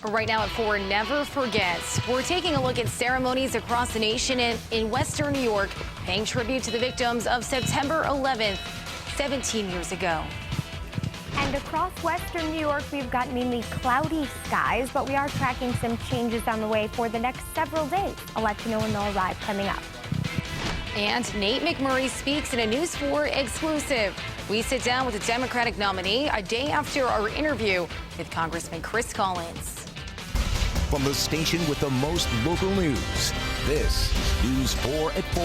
Right now at 4, never forget. We're taking a look at ceremonies across the nation in Western New York, paying tribute to the victims of September 11th, 17 years ago. And across Western New York, we've got mainly cloudy skies, but we are tracking some changes on the way for the next several days. I'll let you know when they'll arrive coming up. And Nate McMurray speaks in a News 4 exclusive. We sit down with the Democratic nominee a day after our interview with Congressman Chris Collins. From the station with the most local news, this is News 4 at 4.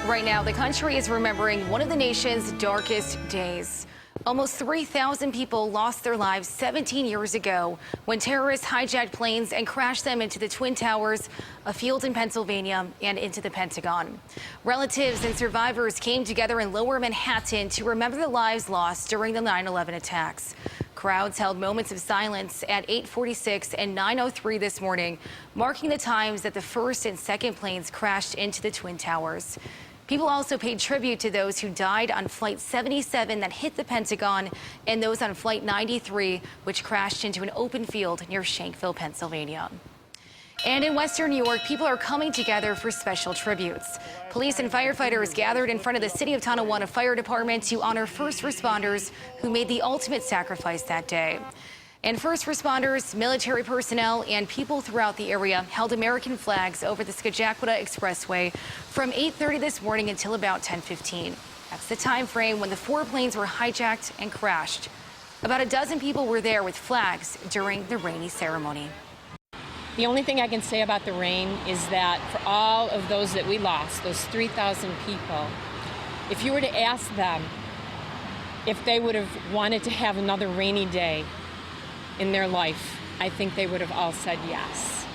Right now, the country is remembering one of the nation's darkest days. Almost 3,000 people lost their lives 17 years ago when terrorists hijacked planes and crashed them into the Twin Towers, a field in Pennsylvania, and into the Pentagon. Relatives and survivors came together in Lower Manhattan to remember the lives lost during the 9/11 attacks. Crowds held moments of silence at 8:46 and 9:03 this morning, marking the times that the first and second planes crashed into the Twin Towers. People also paid tribute to those who died on Flight 77 that hit the Pentagon and those on Flight 93, which crashed into an open field near Shankville, Pennsylvania. And in Western New York, people are coming together for special tributes. Police and firefighters gathered in front of the City of Tonawanda Fire Department to honor first responders who made the ultimate sacrifice that day. And first responders, military personnel, and people throughout the area held American flags over the Scajaquada Expressway from 8:30 this morning until about 10:15. That's the time frame when the 4 planes were hijacked and crashed. About a dozen people were there with flags during the rainy ceremony. The only thing I can say about the rain is that for all of those that we lost, those 3,000 people, if you were to ask them if they would have wanted to have another rainy day in their life, I think they would have all said yes.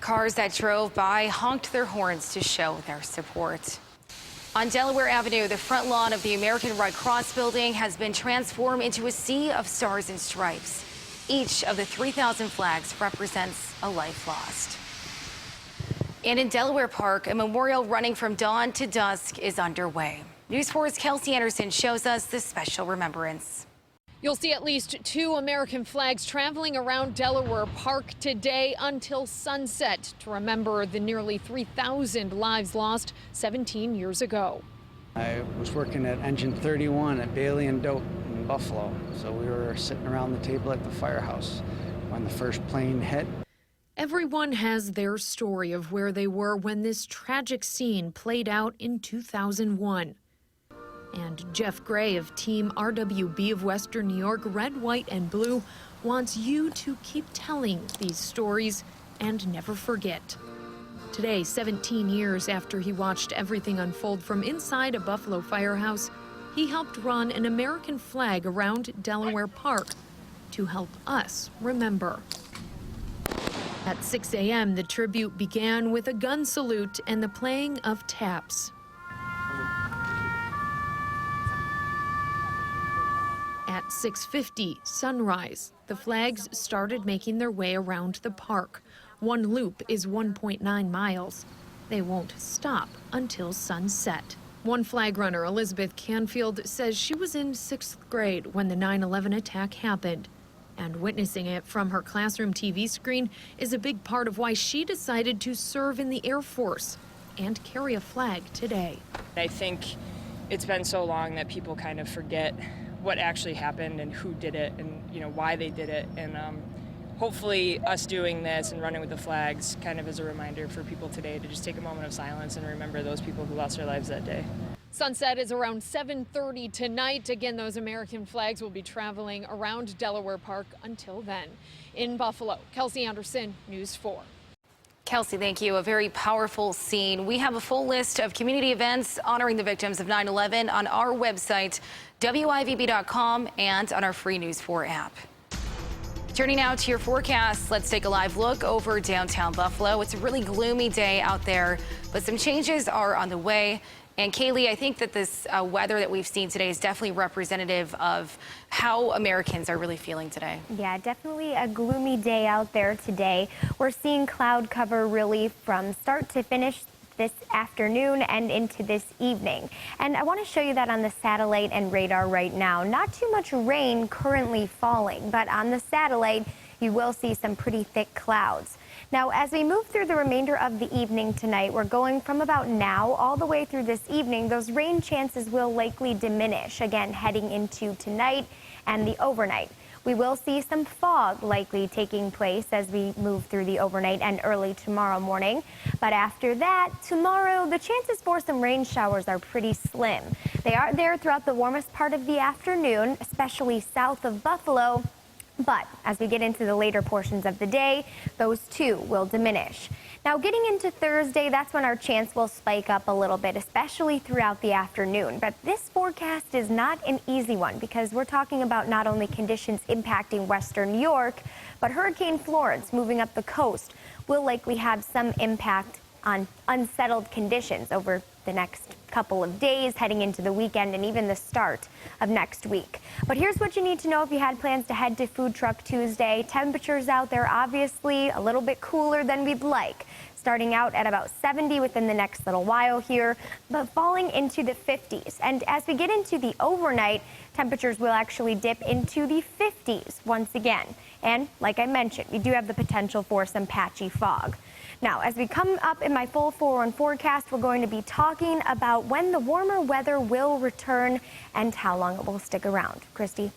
Cars that drove by honked their horns to show their support. On Delaware Avenue, the front lawn of the American Red Cross building has been transformed into a sea of stars and stripes. Each of the 3,000 flags represents a life lost. And in Delaware Park, a memorial running from dawn to dusk is underway. News 4's Kelsey Anderson shows us this special remembrance. You'll see at least 2 American flags traveling around Delaware Park today until sunset to remember the nearly 3,000 lives lost 17 years ago. I was working at Engine 31 at Bailey and Doak in Buffalo, so we were sitting around the table at the firehouse when the first plane hit. Everyone has their story of where they were when this tragic scene played out in 2001. And Jeff Gray of Team RWB of Western New York, Red, White, and Blue, wants you to keep telling these stories and never forget. Today, 17 years after he watched everything unfold from inside a Buffalo firehouse, he helped run an American flag around Delaware Park to help us remember. At 6 a.m., the tribute began with a gun salute and the playing of taps. At 6:50, sunrise, the flags started making their way around the park. One loop is 1.9 miles. They won't stop until sunset. One flag runner, Elizabeth Canfield, says she was in 6th grade when the 9/11 attack happened. And witnessing it from her classroom TV screen is a big part of why she decided to serve in the Air Force and carry a flag today. I think it's been so long that people kind of forget what actually happened and who did it and why they did it, and hopefully us doing this and running with the flags kind of is a reminder for people today to just take a moment of silence and remember those people who lost their lives that day. Sunset is around 7:30 tonight. Again, those American flags will be traveling around Delaware Park until then. In Buffalo, Kelsey Anderson, News 4. Kelsey, thank you. A very powerful scene. We have a full list of community events honoring the victims of 9/11 on our website, WIVB.com, and on our free News 4 app. Turning now to your forecast, let's take a live look over downtown Buffalo. It's a really gloomy day out there, but some changes are on the way. And Kaylee, I think that this weather that we've seen today is definitely representative of how Americans are really feeling today. Yeah, definitely a gloomy day out there today. We're seeing cloud cover really from start to finish this afternoon and into this evening. And I want to show you that on the satellite and radar right now. Not too much rain currently falling, but on the satellite, you will see some pretty thick clouds. Now, as we move through the remainder of the evening tonight, we're going from about now all the way through this evening. Those rain chances will likely diminish, again, heading into tonight and the overnight. We will see some fog likely taking place as we move through the overnight and early tomorrow morning. But after that, tomorrow, the chances for some rain showers are pretty slim. They are there throughout the warmest part of the afternoon, especially south of Buffalo. But as we get into the later portions of the day, those too will diminish. Now, getting into Thursday, that's when our chance will spike up a little bit, especially throughout the afternoon. But this forecast is not an easy one because we're talking about not only conditions impacting western New York, but Hurricane Florence moving up the coast will likely have some impact on unsettled conditions over the next couple of days, heading into the weekend and even the start of next week. But here's what you need to know if you had plans to head to Food Truck Tuesday. Temperatures out there obviously a little bit cooler than we'd like, starting out at about 70 within the next little while here, but falling into the 50s. And as we get into the overnight, temperatures will actually dip into the 50s once again. And like I mentioned, we do have the potential for some patchy fog. Now, as we come up in my full 4-1 forecast, we're going to be talking about when the warmer weather will return and how long it will stick around. Christy.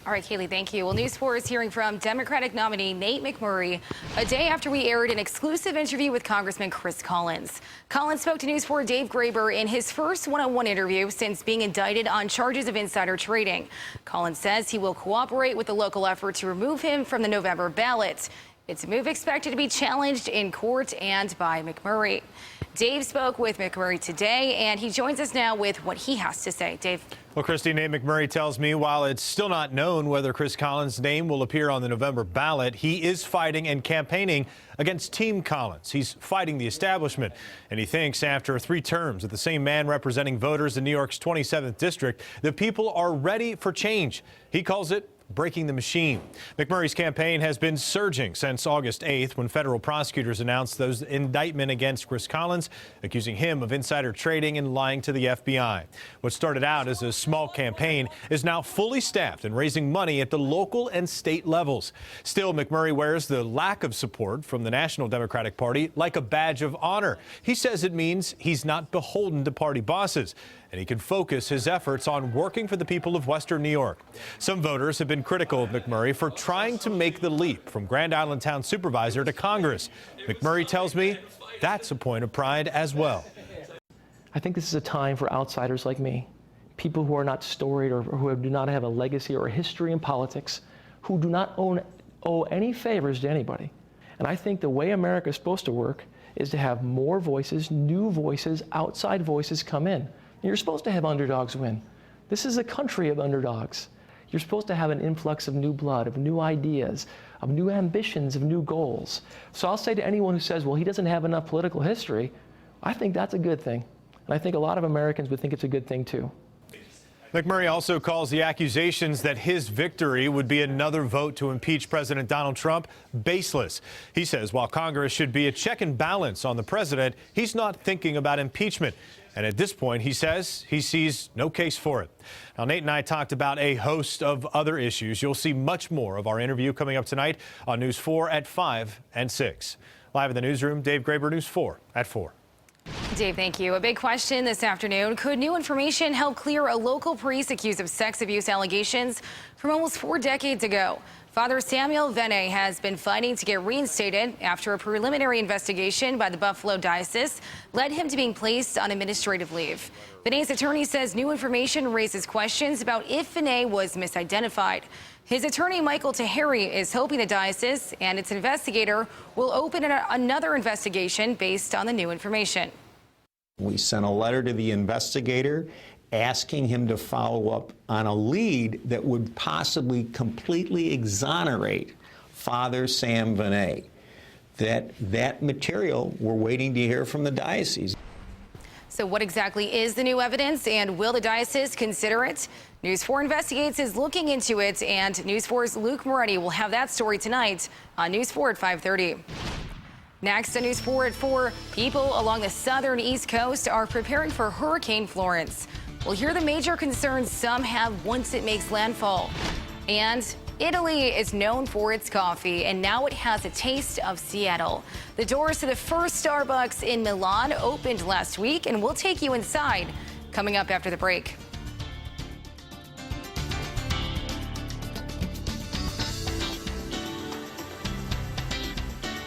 All right, Kaylee, thank you. Well, News 4 is hearing from Democratic nominee Nate McMurray a day after we aired an exclusive interview with Congressman Chris Collins. Collins spoke to News 4 Dave Graber in his first one-on-one interview since being indicted on charges of insider trading. Collins says he will cooperate with the local effort to remove him from the November ballot. It's a move expected to be challenged in court and by McMurray. Dave spoke with McMurray today, and he joins us now with what he has to say. Dave. Well, Christy, Nate McMurray tells me while it's still not known whether Chris Collins' name will appear on the November ballot, he is fighting and campaigning against Team Collins. He's fighting the establishment, and he thinks after 3 terms of the same man representing voters in New York's 27th district, the people are ready for change. He calls it breaking the machine. McMurray's campaign has been surging since August 8th when federal prosecutors announced those indictment against Chris Collins, accusing him of insider trading and lying to the FBI. What started out as a small campaign is now fully staffed and raising money at the local and state levels. Still, McMurray wears the lack of support from the National Democratic Party like a badge of honor. He says it means he's not beholden to party bosses, and he can focus his efforts on working for the people of Western New York. Some voters have been critical of McMurray for trying to make the leap from Grand Island Town Supervisor to Congress. McMurray tells me that's a point of pride as well. I think this is a time for outsiders like me, people who are not storied or who do not have a legacy or a history in politics, who do not owe any favors to anybody. And I think the way America is supposed to work is to have more voices, new voices, outside voices come in. You're supposed to have underdogs win. This is a country of underdogs. You're supposed to have an influx of new blood, of new ideas, of new ambitions, of new goals. So I'll say to anyone who says, well, he doesn't have enough political history, I think that's a good thing. And I think a lot of Americans would think it's a good thing, too. McMurray also calls the accusations that his victory would be another vote to impeach President Donald Trump baseless. He says while Congress should be a check and balance on the president, he's not thinking about impeachment. And at this point, he says he sees no case for it. Now, Nate and I talked about a host of other issues. You'll see much more of our interview coming up tonight on News 4 at 5 and 6. Live in the newsroom, Dave Graber, News 4 at 4. Dave, thank you. A big question this afternoon. Could new information help clear a local priest accused of sex abuse allegations from almost 4 decades ago? Father Samuel Vene has been fighting to get reinstated after a preliminary investigation by the Buffalo Diocese led him to being placed on administrative leave. Vene's attorney says new information raises questions about if Vene was misidentified. His attorney, Michael Tahiri, is hoping the diocese and its investigator will open another investigation based on the new information. We sent a letter to the investigator asking him to follow up on a lead that would possibly completely exonerate Father Sam Vene. That material we're waiting to hear from the diocese. So what exactly is the new evidence, and will the diocese consider it? News 4 Investigates is looking into it, and News 4's Luke Moretti will have that story tonight on News 4 at 5:30. Next on News 4 at 4, people along the southern East Coast are preparing for Hurricane Florence. We'll hear the major concerns some have once it makes landfall. And Italy is known for its coffee, and now it has a taste of Seattle. The doors to the first Starbucks in Milan opened last week, and we'll take you inside coming up after the break.